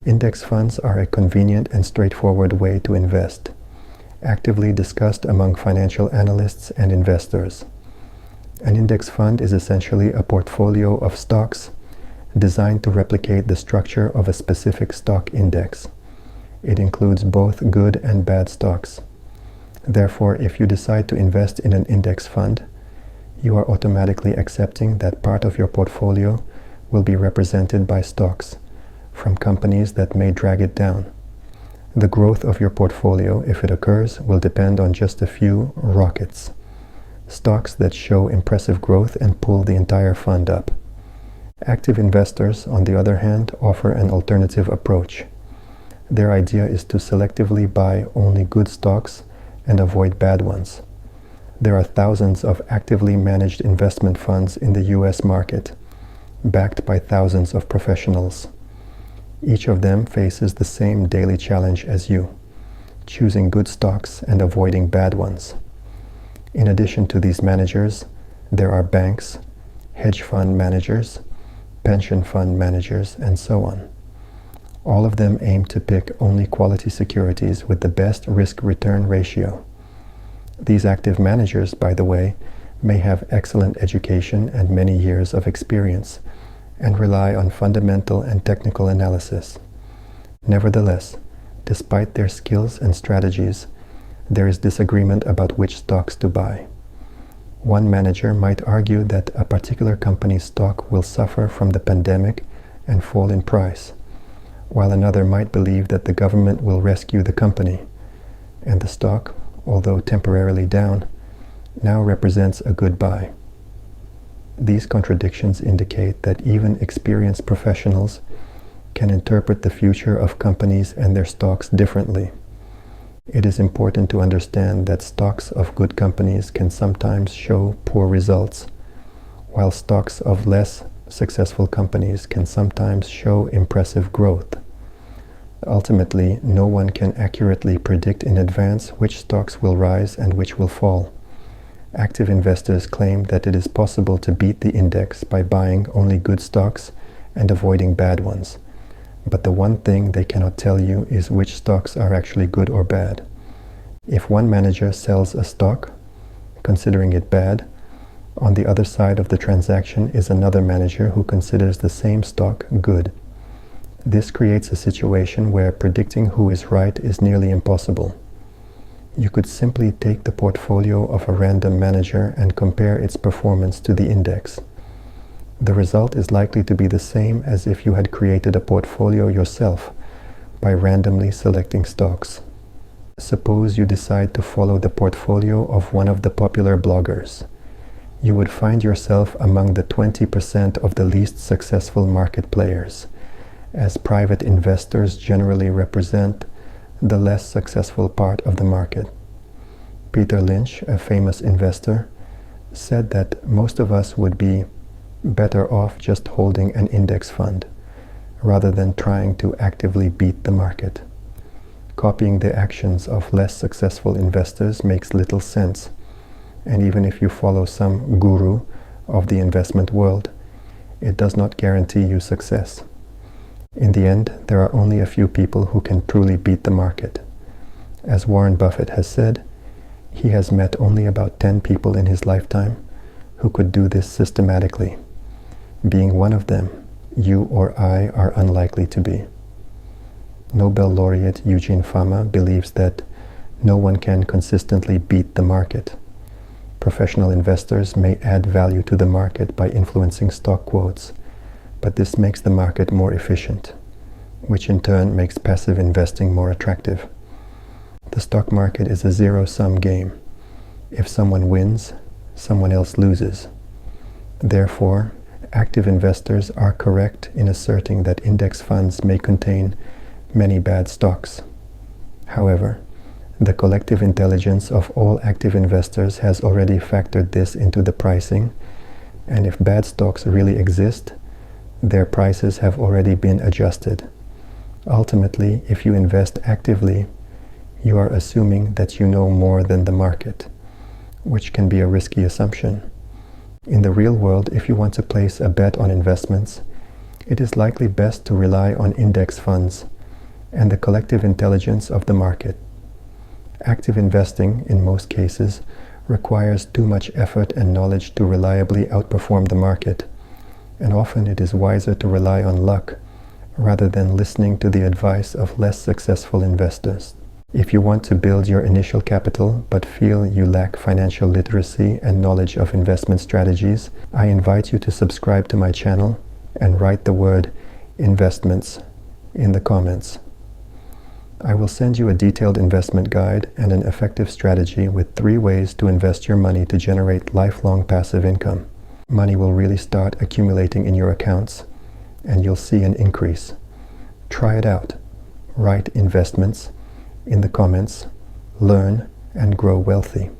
Index funds are a convenient and straightforward way to invest, actively discussed among financial analysts and investors. An index fund is essentially a portfolio of stocks designed to replicate the structure of a specific stock index. It includes both good and bad stocks. Therefore, if you decide to invest in an index fund, you are automatically accepting that part of your portfolio will be represented by stocks from companies that may drag it down. The growth of your portfolio, if it occurs, will depend on just a few rockets. Stocks that show impressive growth and pull the entire fund up. Active investors, on the other hand, offer an alternative approach. Their idea is to selectively buy only good stocks and avoid bad ones. There are thousands of actively managed investment funds in the US market, backed by thousands of professionals. Each of them faces the same daily challenge as you, choosing good stocks and avoiding bad ones. In addition to these managers, there are banks, hedge fund managers, pension fund managers, and so on. All of them aim to pick only quality securities with the best risk-return ratio. These active managers, by the way, may have excellent education and many years of experience, and rely on fundamental and technical analysis. Nevertheless, despite their skills and strategies, there is disagreement about which stocks to buy. One manager might argue that a particular company's stock will suffer from the pandemic and fall in price, while another might believe that the government will rescue the company, and the stock, although temporarily down, now represents a good buy. These contradictions indicate that even experienced professionals can interpret the future of companies and their stocks differently. It is important to understand that stocks of good companies can sometimes show poor results, while stocks of less successful companies can sometimes show impressive growth. Ultimately, no one can accurately predict in advance which stocks will rise and which will fall. Active investors claim that it is possible to beat the index by buying only good stocks and avoiding bad ones. But the one thing they cannot tell you is which stocks are actually good or bad. If one manager sells a stock, considering it bad, on the other side of the transaction is another manager who considers the same stock good. This creates a situation where predicting who is right is nearly impossible. You could simply take the portfolio of a random manager and compare its performance to the index. The result is likely to be the same as if you had created a portfolio yourself by randomly selecting stocks. Suppose you decide to follow the portfolio of one of the popular bloggers. You would find yourself among the 20% of the least successful market players, as private investors generally represent the less successful part of the market. Peter Lynch, a famous investor, said that most of us would be better off just holding an index fund, rather than trying to actively beat the market. Copying the actions of less successful investors makes little sense, and even if you follow some guru of the investment world, it does not guarantee you success. In the end, there are only a few people who can truly beat the market. As Warren Buffett has said, he has met only about 10 people in his lifetime who could do this systematically. Being one of them, you or I are unlikely to be. Nobel laureate Eugene Fama believes that no one can consistently beat the market. Professional investors may add value to the market by influencing stock quotes, but this makes the market more efficient, which in turn makes passive investing more attractive. The stock market is a zero-sum game. If someone wins, someone else loses. Therefore, active investors are correct in asserting that index funds may contain many bad stocks. However, the collective intelligence of all active investors has already factored this into the pricing, and if bad stocks really exist, their prices have already been adjusted. Ultimately, if you invest actively, you are assuming that you know more than the market, which can be a risky assumption. In the real world, if you want to place a bet on investments, it is likely best to rely on index funds, and the collective intelligence of the market. Active investing, in most cases, requires too much effort and knowledge to reliably outperform the market, and often it is wiser to rely on luck rather than listening to the advice of less successful investors. If you want to build your initial capital but feel you lack financial literacy and knowledge of investment strategies, I invite you to subscribe to my channel and write the word investments in the comments. I will send you a detailed investment guide and an effective strategy with 3 ways to invest your money to generate lifelong passive income. Money will really start accumulating in your accounts, and you'll see an increase. Try it out. Write investments in the comments, learn, and grow wealthy.